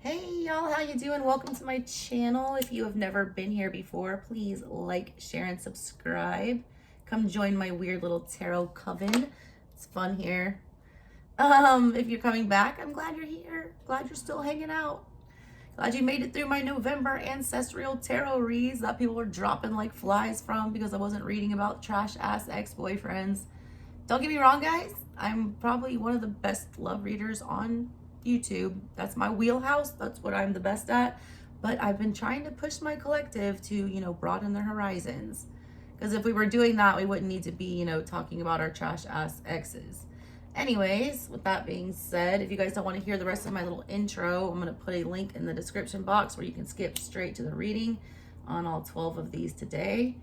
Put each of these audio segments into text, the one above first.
Hey y'all, how you doing? Welcome to my channel. If you have never been here before, please like, share, and subscribe. Come join my weird little tarot coven. It's fun here. If you're coming back, I'm glad you're here. Glad you're still hanging out. Glad you made it through my November ancestral tarot reads that people were dropping like flies from because I wasn't reading about trash ass ex-boyfriends. Don't get me wrong, guys. I'm probably one of the best love readers on YouTube. That's my wheelhouse. That's what I'm the best at. But I've been trying to push my collective to, broaden their horizons. Because if we were doing that, we wouldn't need to be, talking about our trash ass exes. Anyways, with that being said, if you guys don't want to hear the rest of my little intro, I'm going to put a link in the description box where you can skip straight to the reading on all 12 of these today.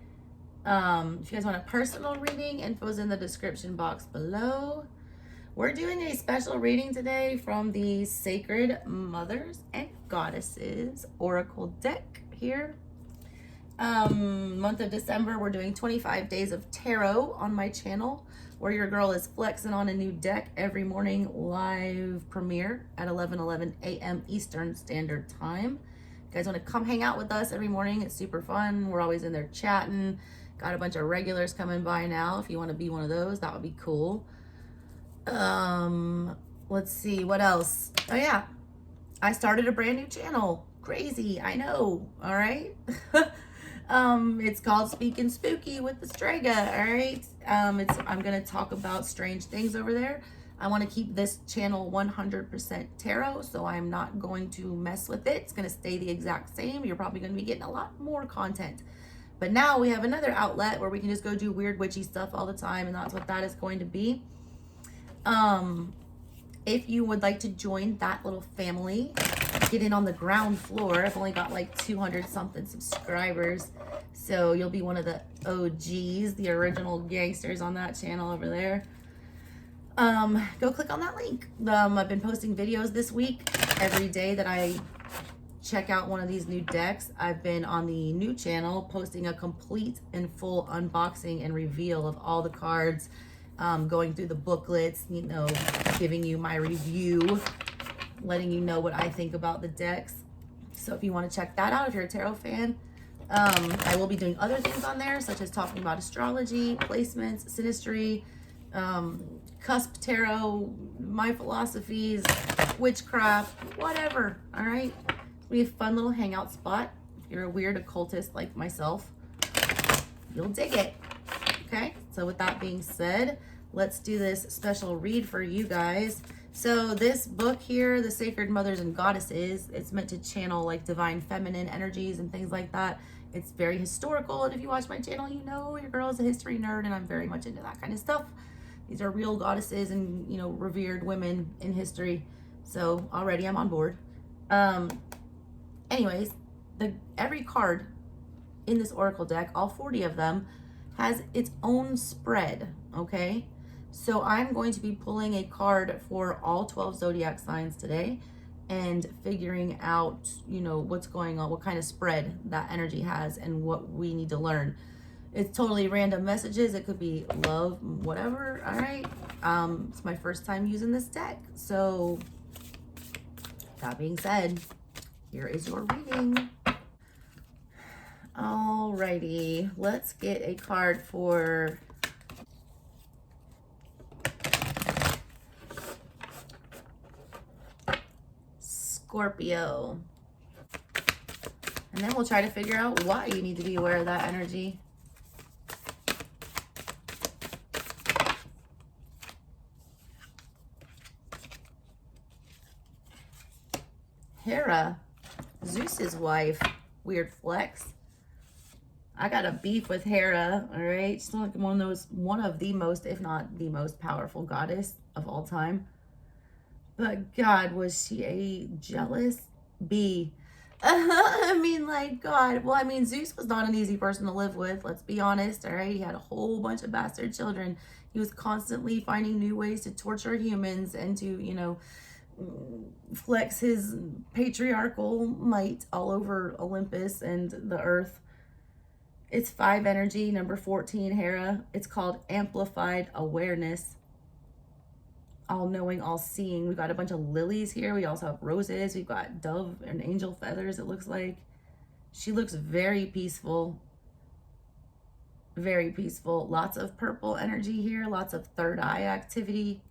If you guys want a personal reading, info's in the description box below. We're doing a special reading today from the Sacred Mothers and Goddesses Oracle deck here. Month of December, we're doing 25 days of tarot on my channel, where your girl is flexing on a new deck every morning, live premiere at 11:11 a.m. Eastern Standard Time. You guys want to come hang out with us every morning? It's super fun. We're always in there chatting. Got a bunch of regulars coming by now. If you want to be one of those, that would be cool. Let's see what else. Oh yeah, I started a brand new channel. Crazy, I know. All right. It's called Speaking Spooky with the Strega. All right. I'm gonna talk about strange things over there. I want to keep this channel 100% tarot, so I'm not going to mess with it. It's gonna stay the exact same. You're probably gonna be getting a lot more content. But now we have another outlet where we can just go do weird witchy stuff all the time, and that's what that is going to be. If you would like to join that little family, get in on the ground floor. I've only got like 200 something subscribers, so you'll be one of the OGs, the original gangsters on that channel over there. Go click on that link. I've been posting videos this week. Every day that I check out one of these new decks, I've been on the new channel posting a complete and full unboxing and reveal of all the cards, going through the booklets, giving you my review, letting you know what I think about the decks. So if you want to check that out, if you're a tarot fan, I will be doing other things on there, such as talking about astrology, placements, synastry, cusp tarot, my philosophies, witchcraft, whatever. All right. We have a fun little hangout spot. If you're a weird occultist like myself, you'll dig it. Okay, so with that being said, let's do this special read for you guys. So this book here, The Sacred Mothers and Goddesses, it's meant to channel like divine feminine energies and things like that. It's very historical, and if you watch my channel, you know your girl is a history nerd, and I'm very much into that kind of stuff. These are real goddesses and, revered women in history. So already I'm on board. Anyways, every card in this oracle deck, all 40 of them, has its own spread, okay? So I'm going to be pulling a card for all 12 zodiac signs today and figuring out, what's going on, what kind of spread that energy has and what we need to learn. It's totally random messages. It could be love, whatever, all right? It's my first time using this deck. So that being said, here is your reading. Alrighty, let's get a card for Scorpio. And then we'll try to figure out why you need to be aware of that energy. Hera, Zeus's wife. Weird flex. I got a beef with Hera, all right? She's like one of the most, if not the most powerful goddess of all time. But God, was she a jealous bee? I mean, like, God. Well, I mean, Zeus was not an easy person to live with. Let's be honest, all right? He had a whole bunch of bastard children. He was constantly finding new ways to torture humans and to, flex his patriarchal might all over Olympus and the earth. It's 5 energy, number 14, Hera. It's called Amplified Awareness. all knowing, all seeing. We've got a bunch of lilies here. We also have roses. We've got dove and angel feathers, it looks like. She looks very peaceful. Very peaceful. Lots of purple energy here. Lots of third eye activity.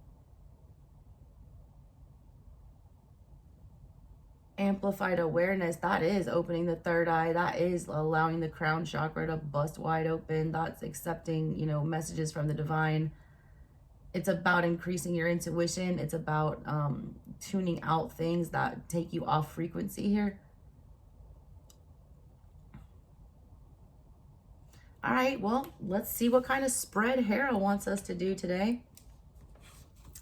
Amplified awareness. That is opening the third eye. That is allowing the crown chakra to bust wide open. That's accepting, you know, messages from the divine. It's about increasing your intuition. It's about tuning out things that take you off frequency here. All right, well, let's see what kind of spread Hera wants us to do today.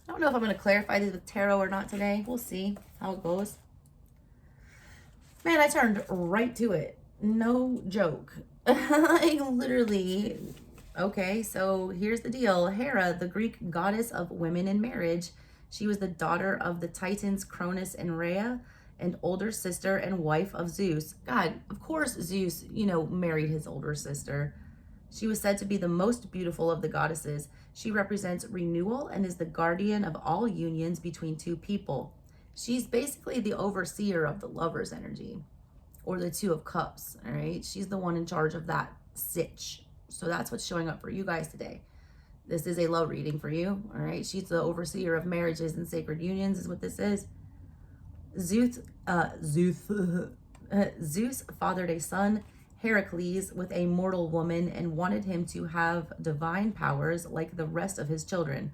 I don't know if I'm going to clarify the tarot or not today. We'll see how it goes. Man, I turned right to it. No joke. I literally... Okay, so here's the deal. Hera, the Greek goddess of women and marriage. She was the daughter of the Titans Cronus and Rhea, and older sister and wife of Zeus. God, of course Zeus, you know, married his older sister. She was said to be the most beautiful of the goddesses. She represents renewal and is the guardian of all unions between two people. She's basically the overseer of the lover's energy, or the Two of Cups, all right? She's the one in charge of that sitch. So that's what's showing up for you guys today. This is a love reading for you, all right? She's the overseer of marriages and sacred unions is what this is. Zeus fathered a son, Heracles, with a mortal woman and wanted him to have divine powers like the rest of his children.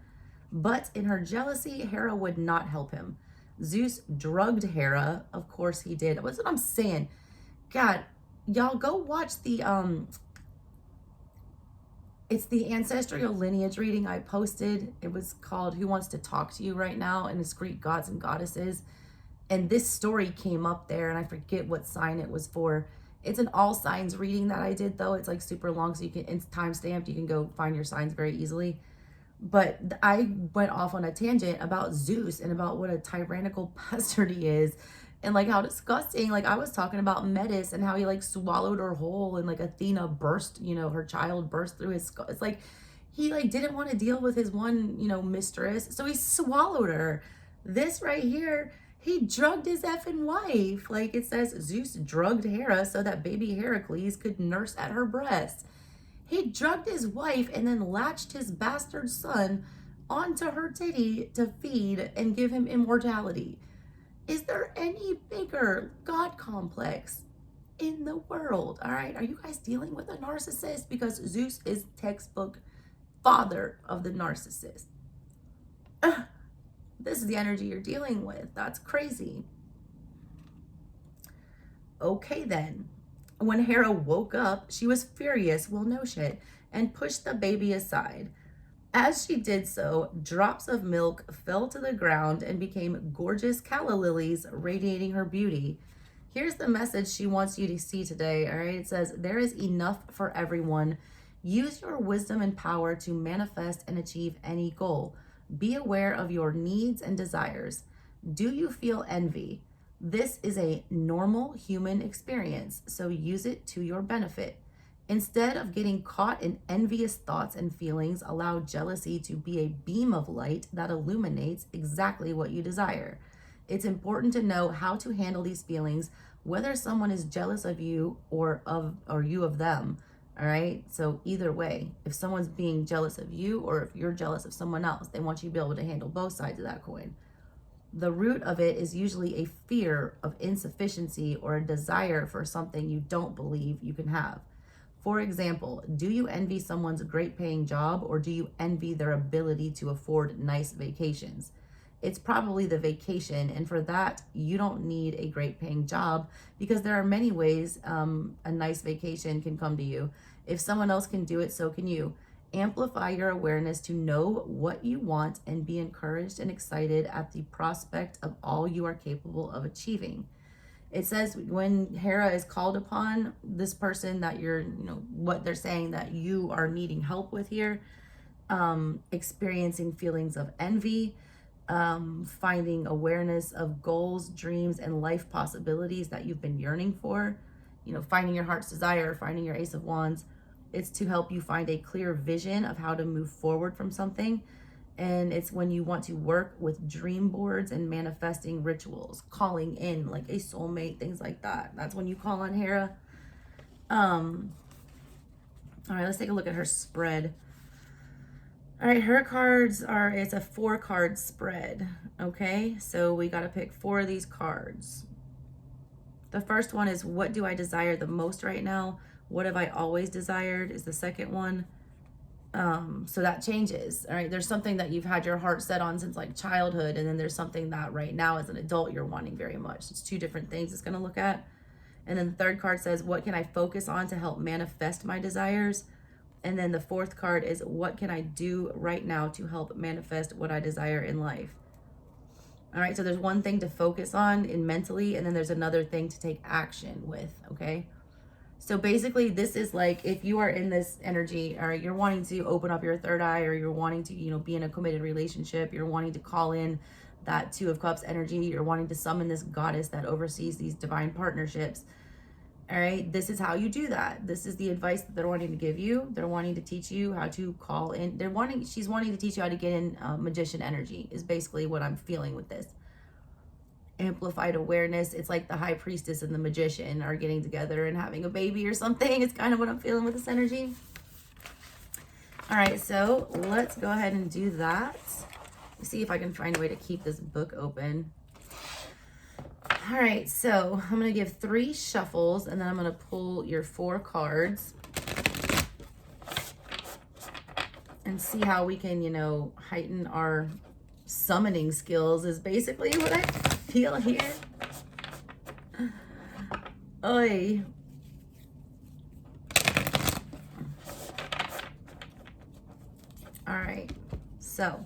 But in her jealousy, Hera would not help him. Zeus drugged Hera. Of course he did. That's what I'm saying. God, y'all go watch the it's the ancestral lineage reading I posted. It was called Who Wants to Talk to You Right Now, and it's Greek gods and goddesses. And this story came up there, and I forget what sign it was for. It's an all signs reading that I did, though. It's like super long, so you can, it's time stamped. You can go find your signs very easily. But I went off on a tangent about Zeus and about what a tyrannical bastard he is, and like how disgusting. Like I was talking about Metis and how he like swallowed her whole, and like Athena burst, you know, her child burst through his skull. It's like he like didn't want to deal with his one, you know, mistress, so he swallowed her. This right here, he drugged his effing wife. Like it says, Zeus drugged Hera so that baby Heracles could nurse at her breast. He drugged his wife and then latched his bastard son onto her titty to feed and give him immortality. Is there any bigger God complex in the world? All right, are you guys dealing with a narcissist? Because Zeus is textbook father of the narcissist. This is the energy you're dealing with. That's crazy. Okay then. When Hera woke up, she was furious, well no shit, and pushed the baby aside. As she did so, drops of milk fell to the ground and became gorgeous calla lilies, radiating her beauty. Here's the message she wants you to see today, all right? It says, there is enough for everyone. Use your wisdom and power to manifest and achieve any goal. Be aware of your needs and desires. Do you feel envy? This is a normal human experience, so use it to your benefit. Instead of getting caught in envious thoughts and feelings, allow jealousy to be a beam of light that illuminates exactly what you desire. It's important to know how to handle these feelings, whether someone is jealous of you or you of them. All right. So either way, if someone's being jealous of you or if you're jealous of someone else, they want you to be able to handle both sides of that coin. The root of it is usually a fear of insufficiency or a desire for something you don't believe you can have. For example, do you envy someone's great paying job, or do you envy their ability to afford nice vacations? It's probably the vacation, and for that, you don't need a great paying job, because there are many ways a nice vacation can come to you. If someone else can do it, so can you. Amplify your awareness to know what you want and be encouraged and excited at the prospect of all you are capable of achieving. It says when Hera is called upon, this person that you're, what they're saying that you are needing help with here, experiencing feelings of envy, finding awareness of goals, dreams, and life possibilities that you've been yearning for, finding your heart's desire, finding your Ace of Wands. It's to help you find a clear vision of how to move forward from something. And it's when you want to work with dream boards and manifesting rituals, calling in like a soulmate, things like that. That's when you call on Hera. All right, let's take a look at her spread. All right, her cards are, it's a 4-card spread. Okay, so we got to pick 4 of these cards. The first one is, what do I desire the most right now? What have I always desired is the second one. So that changes. All right, there's something that you've had your heart set on since like childhood, and then there's something that right now as an adult you're wanting very much. It's 2 different things it's going to look at. And then the third card says, what can I focus on to help manifest my desires? And then the 4th card is, what can I do right now to help manifest what I desire in life? All right, so there's one thing to focus on in mentally, and then there's another thing to take action with, okay? So basically, this is like, if you are in this energy, or you're wanting to open up your third eye, or you're wanting to, you know, be in a committed relationship, you're wanting to call in that 2 of Cups energy, you're wanting to summon this goddess that oversees these divine partnerships. All right, this is how you do that. This is the advice that they're wanting to give you. They're wanting to teach you how to call in. She's wanting to teach you how to get in magician energy, is basically what I'm feeling with this. Amplified awareness. It's like the high priestess and the magician are getting together and having a baby or something. It's kind of what I'm feeling with this energy. All right, so let's go ahead and do that. See if I can find a way to keep this book open. All right, so I'm going to give 3 shuffles, and then I'm going to pull your 4 cards and see how we can, you know, heighten our summoning skills, is basically what I feel here. Oy. All right, so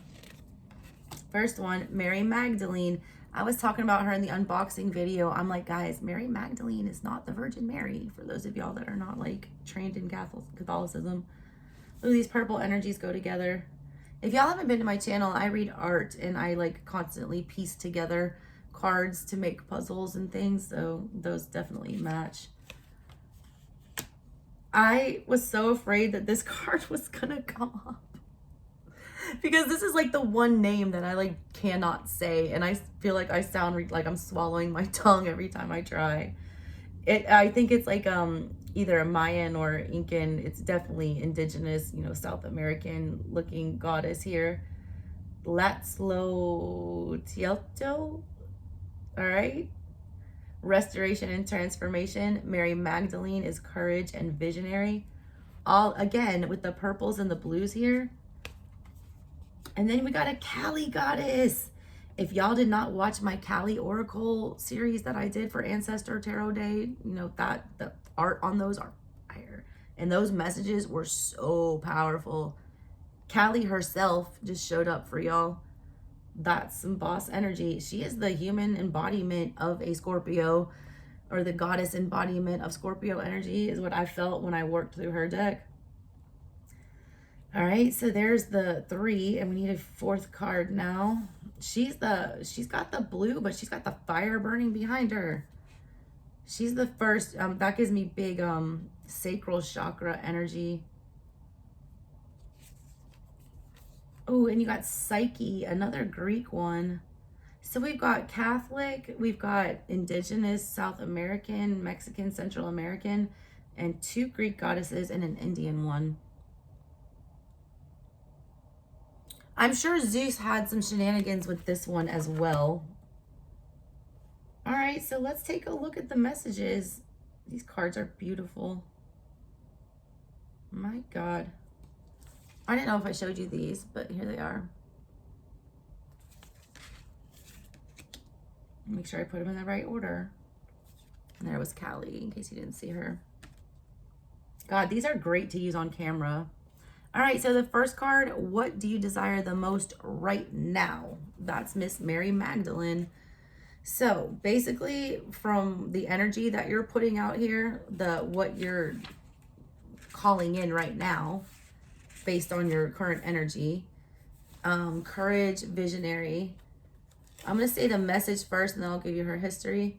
first one, Mary Magdalene. I was talking about her in the unboxing video. I'm like, guys, Mary Magdalene is not the Virgin Mary, for those of y'all that are not like trained in Catholicism. Look, these purple energies go together. If y'all haven't been to my channel, I read art, and I like constantly piece together cards to make puzzles and things, so those definitely match. I was so afraid that this card was gonna come up, because this is like the one name that I like cannot say, and I feel like I sound like I'm swallowing my tongue every time I try. I think it's like either a Mayan or Incan. It's definitely indigenous, you know, South American looking goddess here. Latzlotielto. All right. Restoration and transformation. Mary Magdalene is courage and visionary. All again with the purples and the blues here. And then we got a Kali goddess. If y'all did not watch my Kali Oracle series that I did for Ancestor Tarot Day, you know, that the art on those are fire. And those messages were so powerful. Kali herself just showed up for y'all. That's some boss energy. She is the human embodiment of a Scorpio, or the goddess embodiment of Scorpio energy, is what I felt when I worked through her deck. All right, so there's the 3, and we need a 4th card now. She's got the blue, but she's got the fire burning behind her. She's the first, that gives me big sacral chakra energy. Oh, and you got Psyche, another Greek one. So we've got Catholic, we've got indigenous, South American, Mexican, Central American, and 2 Greek goddesses and an Indian one. I'm sure Zeus had some shenanigans with this one as well. All right, so let's take a look at the messages. These cards are beautiful. My God. I didn't know if I showed you these, but here they are. Make sure I put them in the right order. And there was Kali, in case you didn't see her. God, these are great to use on camera. All right, so the first card, what do you desire the most right now? That's Miss Mary Magdalene. So basically, from the energy that you're putting out here, what you're calling in right now, based on your current energy, courage, visionary. I'm going to say the message first, and then I'll give you her history.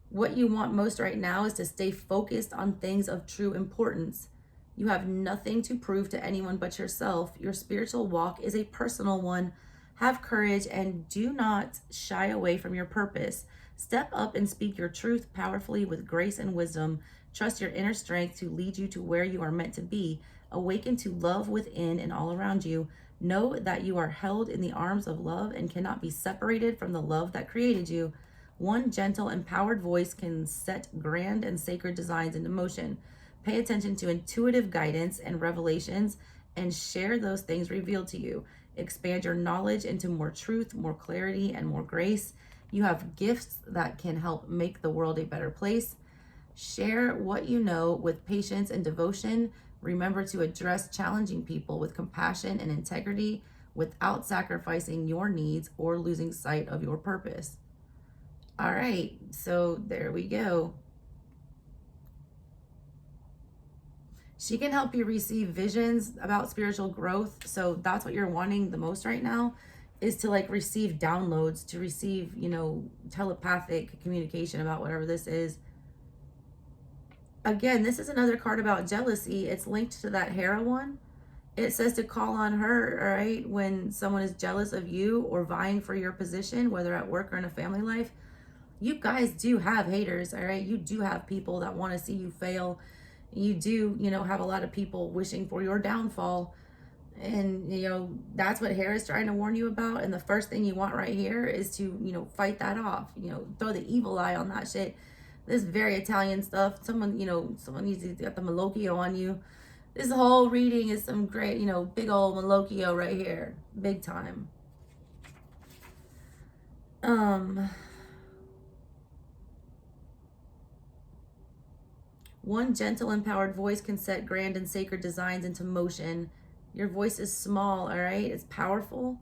What you want most right now is to stay focused on things of true importance. You have nothing to prove to anyone but yourself. Your spiritual walk is a personal one. Have courage and do not shy away from your purpose. Step up and speak your truth powerfully with grace and wisdom. Trust your inner strength to lead you to where you are meant to be. Awaken to love within and all around you. Know that you are held in the arms of love and cannot be separated from the love that created you. One gentle, empowered voice can set grand and sacred designs into motion. Pay attention to intuitive guidance and revelations and share those things revealed to you. Expand your knowledge into more truth, more clarity, and more grace. You have gifts that can help make the world a better place. Share what you know with patience and devotion. Remember to address challenging people with compassion and integrity without sacrificing your needs or losing sight of your purpose. All right, so there we go. She can help you receive visions about spiritual growth. So that's what you're wanting the most right now, is to like receive downloads, to receive, telepathic communication about whatever this is. Again, this is another card about jealousy. It's linked to that Hera one. It says to call on her, all right, when someone is jealous of you or vying for your position, whether at work or in a family life. You guys do have haters, all right? You do have people that want to see you fail. You do, have a lot of people wishing for your downfall. And, that's what Hera's trying to warn you about. And the first thing you want right here is to, fight that off. Throw the evil eye on that shit. This is very Italian stuff. Someone needs to get the Malocchio on you. This whole reading is some great, big old Malocchio right here. Big time. One gentle, empowered voice can set grand and sacred designs into motion. Your voice is small, all right? It's powerful.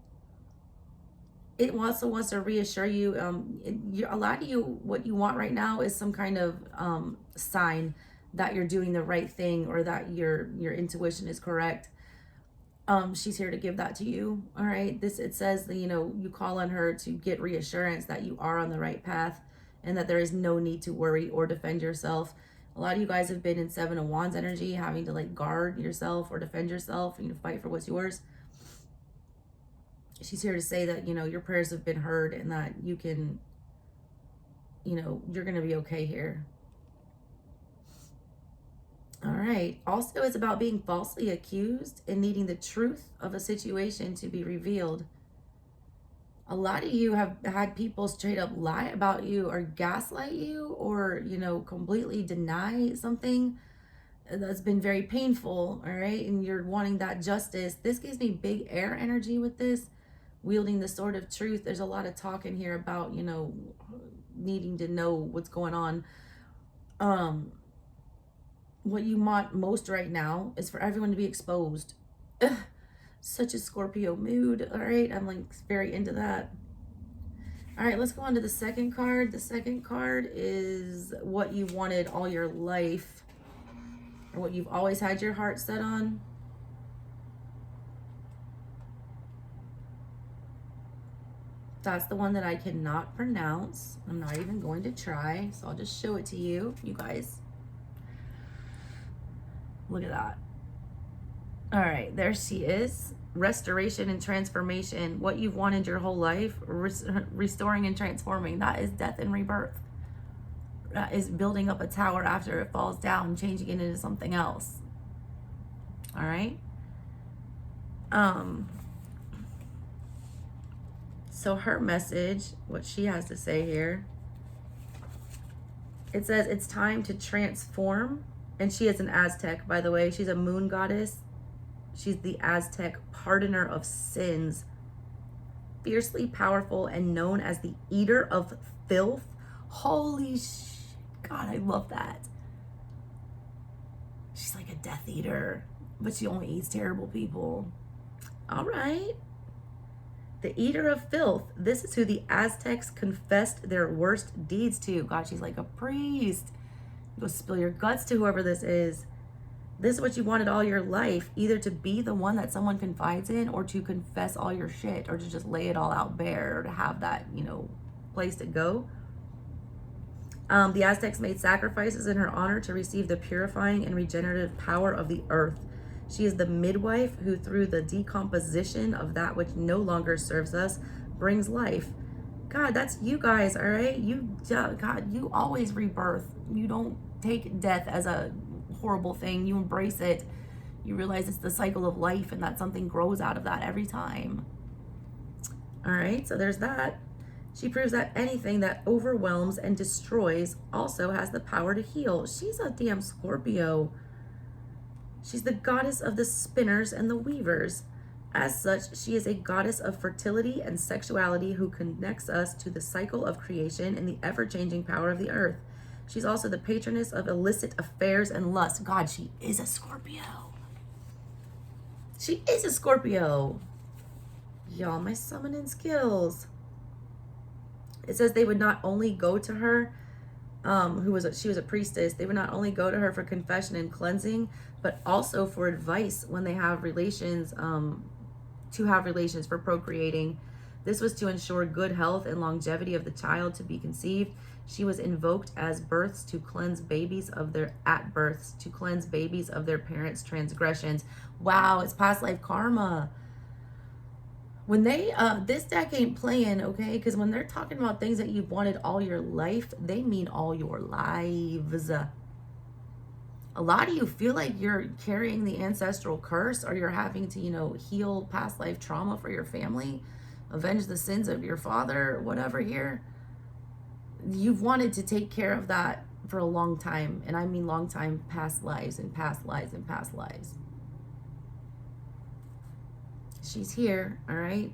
It also wants to reassure you. A lot of you, what you want right now is some kind of sign that you're doing the right thing or that your intuition is correct. She's here to give that to you, all right? It says that, you call on her to get reassurance that you are on the right path and that there is no need to worry or defend yourself. A lot of you guys have been in Seven of Wands energy, having to like guard yourself or defend yourself, fight for what's yours. She's here to say that, your prayers have been heard and that you can, you're going to be okay here. All right. Also, it's about being falsely accused and needing the truth of a situation to be revealed. A lot of you have had people straight up lie about you or gaslight you or, completely deny something that's been very painful, all right? And you're wanting that justice. This gives me big air energy with this, wielding the sword of truth. There's a lot of talk in here about, needing to know what's going on. What you want most right now is for everyone to be exposed. Ugh. Such a Scorpio mood. All right, I'm like very into that. All right, let's go on to the second card. The second card is what you wanted all your life, or what you've always had your heart set on. That's the one that I cannot pronounce. I'm not even going to try, so I'll just show it to you, you guys. Look at that. All right, there she is. Restoration and transformation. What you've wanted your whole life, restoring and transforming. That is death and rebirth. That is building up a tower after it falls down, changing it into something else. All right. So her message, what she has to say here, it says it's time to transform. And she is an Aztec, by the way. She's a moon goddess. She's the Aztec pardoner of sins. Fiercely powerful and known as the eater of filth. Holy God, I love that. She's like a Death Eater, but she only eats terrible people. All right. The eater of filth. This is who the Aztecs confessed their worst deeds to. God, she's like a priest. Go spill your guts to whoever this is. This is what you wanted all your life, either to be the one that someone confides in or to confess all your shit or to just lay it all out bare or to have that, place to go. The Aztecs made sacrifices in her honor to receive the purifying and regenerative power of the earth. She is the midwife who, through the decomposition of that which no longer serves us, brings life. God, that's you guys, all right? God, you always rebirth. You don't take death as a horrible thing. You embrace it. You realize it's the cycle of life and that something grows out of that every time. All right, so there's that. She proves that anything that overwhelms and destroys also has the power to heal. She's a damn Scorpio. She's the goddess of the spinners and the weavers. As such, she is a goddess of fertility and sexuality who connects us to the cycle of creation and the ever-changing power of the earth. She's also the patroness of illicit affairs and lust. God, she is a Scorpio. She is a Scorpio. Y'all, my summoning skills. It says they would not only go to her, she was a priestess. They would not only go to her for confession and cleansing, but also for advice when they have relations, to have relations for procreating. This was to ensure good health and longevity of the child to be conceived. She was invoked as births to cleanse babies of their parents' transgressions. Wow, it's past life karma. When they, this deck ain't playing, okay? Because when they're talking about things that you've wanted all your life, they mean all your lives. A lot of you feel like you're carrying the ancestral curse, or you're having to, heal past life trauma for your family, avenge the sins of your father, whatever here. You've wanted to take care of that for a long time. And I mean long time, past lives and past lives and past lives. She's here, all right?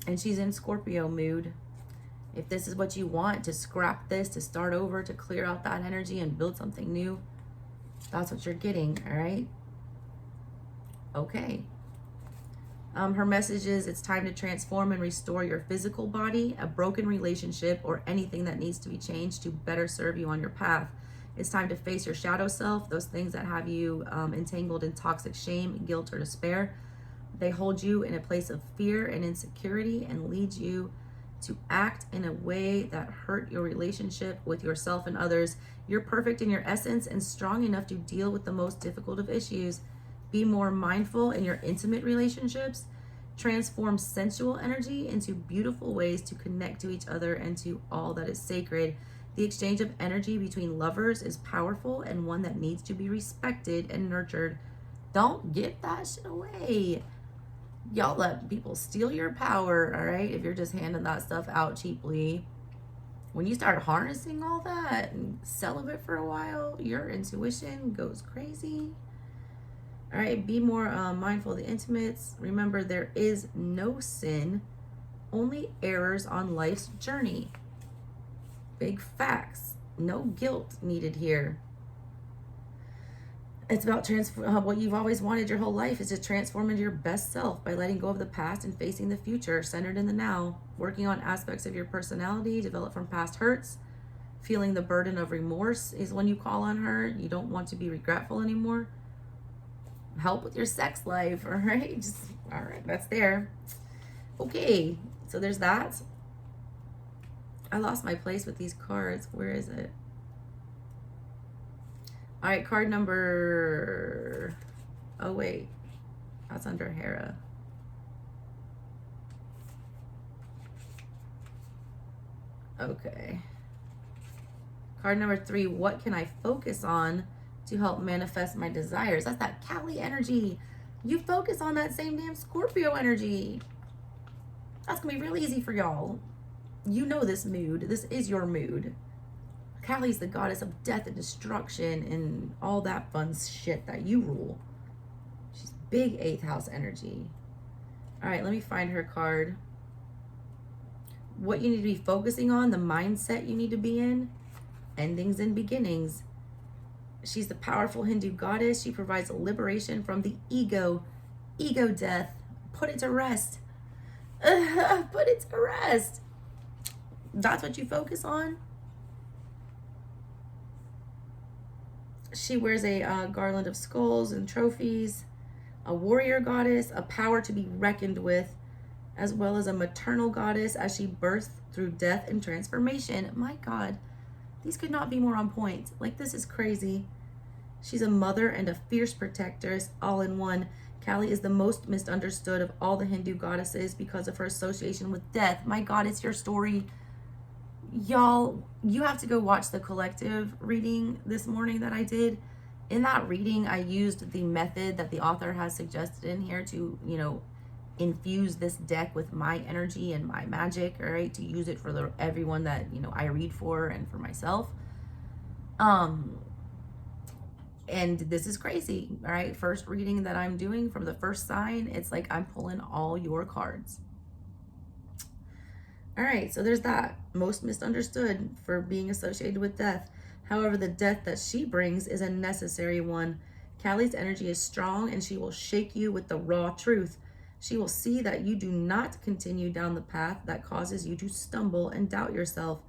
And she's in Scorpio mood. If this is what you want, to scrap this, to start over, to clear out that energy and build something new, that's what you're getting, all right? Okay. Her message is it's time to transform and restore your physical body, a broken relationship, or anything that needs to be changed to better serve you on your path. It's time to face your shadow self, those things that have you entangled in toxic shame, guilt, or despair. They hold you in a place of fear and insecurity and lead you to act in a way that hurt your relationship with yourself and others. You're perfect in your essence and strong enough to deal with the most difficult of issues. Be more mindful in your intimate relationships. Transform sensual energy into beautiful ways to connect to each other and to all that is sacred. The exchange of energy between lovers is powerful and one that needs to be respected and nurtured. Don't give that shit away. Y'all let people steal your power, all right? If you're just handing that stuff out cheaply. When you start harnessing all that and celibate for a while, your intuition goes crazy. All right, be more mindful of the intimates. Remember, there is no sin, only errors on life's journey. Big facts. No guilt needed here. It's about what you've always wanted your whole life is to transform into your best self by letting go of the past and facing the future, centered in the now, working on aspects of your personality developed from past hurts. Feeling the burden of remorse is when you call on her. You don't want to be regretful anymore. Help with your sex life, all right? All right, that's there. Okay, so there's that. I lost my place with these cards. Where is it? All right, card number, oh wait, that's under Hera. Okay. Card number 3, what can I focus on to help manifest my desires? That's that Cali energy. You focus on that same damn Scorpio energy. That's gonna be really easy for y'all. You know this mood. This is your mood. Kali's the goddess of death and destruction and all that fun shit that you rule. She's big 8th house energy. All right, let me find her card. What you need to be focusing on, the mindset you need to be in, endings and beginnings. She's the powerful Hindu goddess. She provides liberation from the ego death. Put it to rest. Put it to rest. That's what you focus on. She wears a garland of skulls and trophies, a warrior goddess, a power to be reckoned with, as well as a maternal goddess as she births through death and transformation. My God, These could not be more on point. Like, this is crazy. She's a mother and a fierce protectress, all in one. Kali is the most misunderstood of all the Hindu goddesses because of her association with death. My God, it's your story. Y'all, you have to go watch the collective reading this morning that I did. In that reading, I used the method that the author has suggested in here to, infuse this deck with my energy and my magic, all right, to use it for everyone that, I read for and for myself. And this is crazy, all right? First reading that I'm doing from the first sign, it's like I'm pulling all your cards. All right, so there's that. Most misunderstood for being associated with death. However, the death that she brings is a necessary one. Kali's energy is strong and she will shake you with the raw truth. She will see that you do not continue down the path that causes you to stumble and doubt yourself.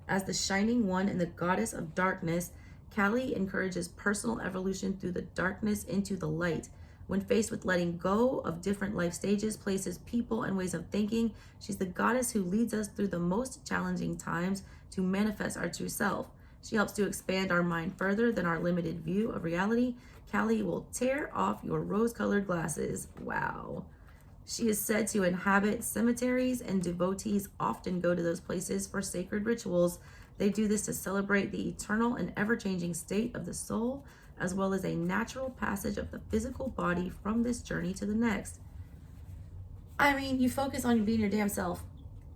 As the shining one and the goddess of darkness, Kali encourages personal evolution through the darkness into the light. When faced with letting go of different life stages, places, people, and ways of thinking, she's the goddess who leads us through the most challenging times to manifest our true self. She helps to expand our mind further than our limited view of reality. Kali will tear off your rose-colored glasses. Wow. She is said to inhabit cemeteries, and devotees often go to those places for sacred rituals. They do this to celebrate the eternal and ever-changing state of the soul, as well as a natural passage of the physical body from this journey to the next. I mean, you focus on being your damn self.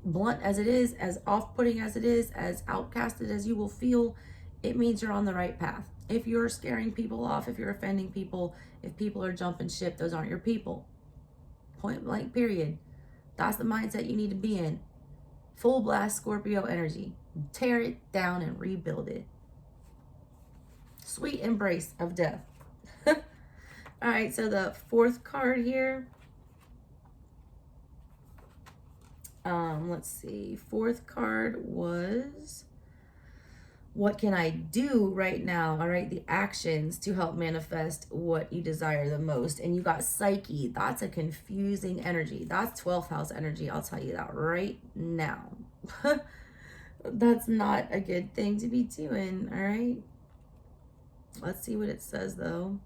Blunt as it is, as off-putting as it is, as outcasted as you will feel, it means you're on the right path. If you're scaring people off, if you're offending people, if people are jumping ship, those aren't your people. Point blank, period. That's the mindset you need to be in. Full blast Scorpio energy. Tear it down and rebuild it. Sweet embrace of death. All right, so the fourth card here. Let's see. Fourth card was, what can I do right now? All right, the actions to help manifest what you desire the most. And you got Psyche. That's a confusing energy. That's 12th house energy. I'll tell you that right now. That's not a good thing to be doing. All right. Let's see what it says though.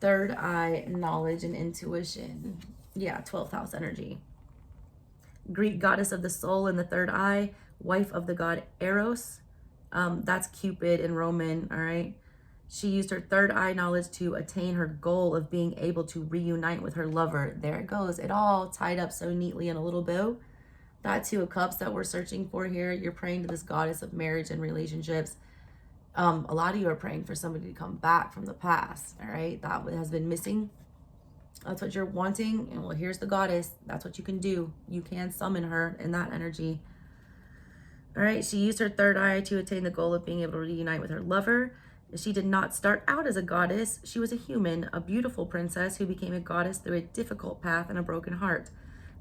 Third eye, knowledge and intuition. Yeah, 12th house energy. Greek goddess of the soul in the third eye, wife of the god Eros. That's Cupid in Roman, all right? She used her third eye knowledge to attain her goal of being able to reunite with her lover. There it goes. It all tied up so neatly in a little bow. That Two of Cups that we're searching for here, you're praying to this goddess of marriage and relationships. A lot of you are praying for somebody to come back from the past, all right? That has been missing. That's what you're wanting. And well, here's the goddess. That's what you can do. You can summon her in that energy. All right. She used her third eye to attain the goal of being able to reunite with her lover. She did not start out as a goddess. She was a human, a beautiful princess who became a goddess through a difficult path and a broken heart.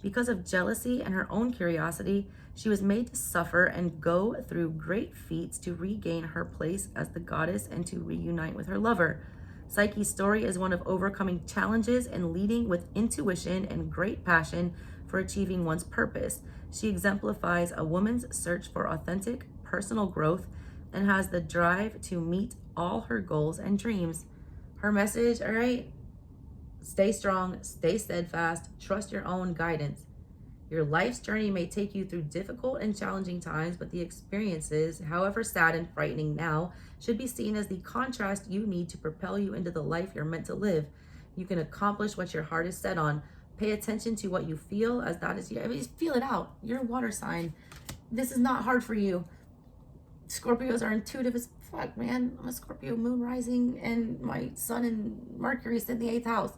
Because of jealousy and her own curiosity, she was made to suffer and go through great feats to regain her place as the goddess and to reunite with her lover. Psyche's story is one of overcoming challenges and leading with intuition and great passion for achieving one's purpose. She exemplifies a woman's search for authentic personal growth and has the drive to meet all her goals and dreams. Her message, all right, stay strong, stay steadfast, trust your own guidance. Your life's journey may take you through difficult and challenging times, but the experiences, however sad and frightening now, should be seen as the contrast you need to propel you into the life you're meant to live. You can accomplish what your heart is set on. Pay attention to what you feel, as that is, I mean, feel it out. You're a water sign. This is not hard for you. Scorpios are intuitive as fuck, man. I'm a Scorpio moon rising, and my sun and Mercury sit in the 8th house.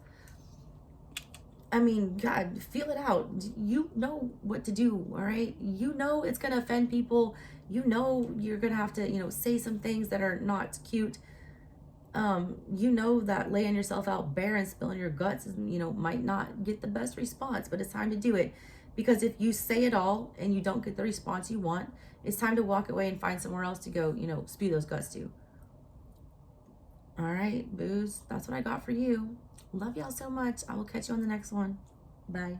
I mean, God, feel it out. You know what to do, all right? You know it's going to offend people. You know you're going to have to, say some things that are not cute. You know that laying yourself out bare and spilling your guts, might not get the best response, but it's time to do it. Because if you say it all and you don't get the response you want, it's time to walk away and find somewhere else to go, spew those guts to. All right, boos, that's what I got for you. Love y'all so much. I will catch you on the next one. Bye.